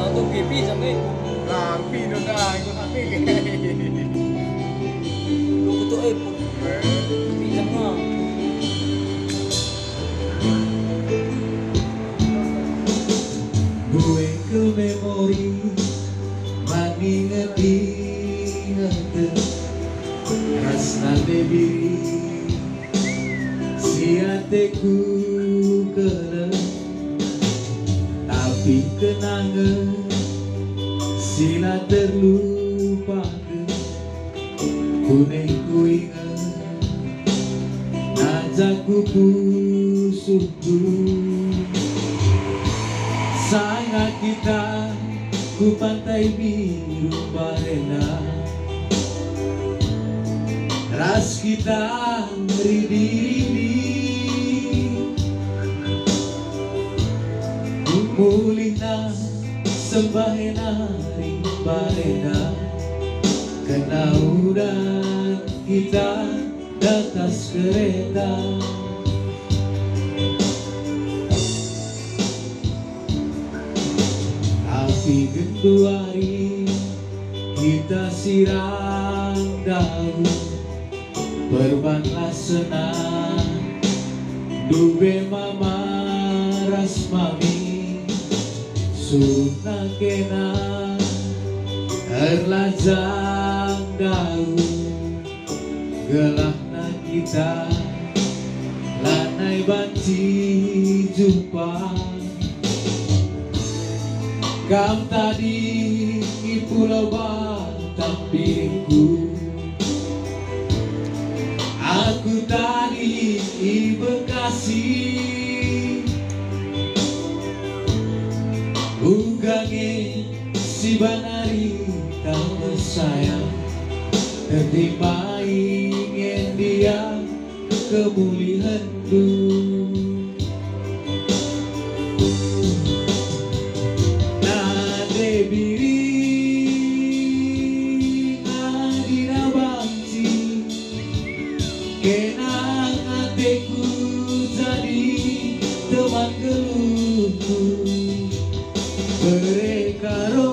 untuk pipi sampai lampi dah ikut hati lu kutu pipi sama gue ke memori mengingat rasna diri si hatiku kena tapi kenangan sila terlupakan kuning ku ingat najaku pusuku sangat kita ku pantai biru barena ras kita meridi mulina sembahena ring barena kena udah kita datas kereta tapi genduari kita siram daun berbanlah senang dube mama ras mami suna kena erlajang daun gelahna kita lanai banci jumpa kam tadi di pulau Batam piringku aku tadi di Bekasi ugange si banari tak sayang terima ingin dia kemuliaan dulu nade biri adina bakti kenang hatiku jadi teman geluhku berekaro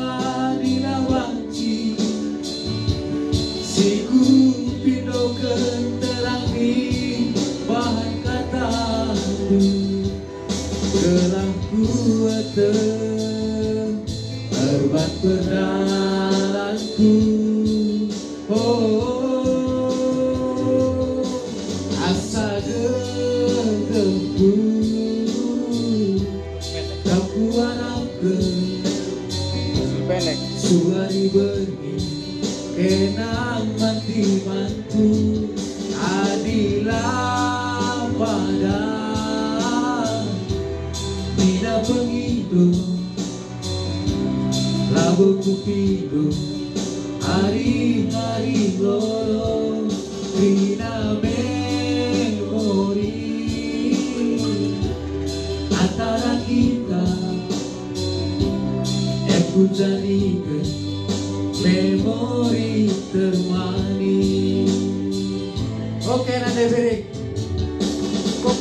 adina bakti siku pindo kenterangi bahan kataku gelah kuat terbat berdalanku asa gegepku pendek suari berni kenang mati mantu adilah pada tidak pengido labu kupido hari-hari lolo rina memori antara kita aku jadikan memori termanis. Oke, Nade Birik. kok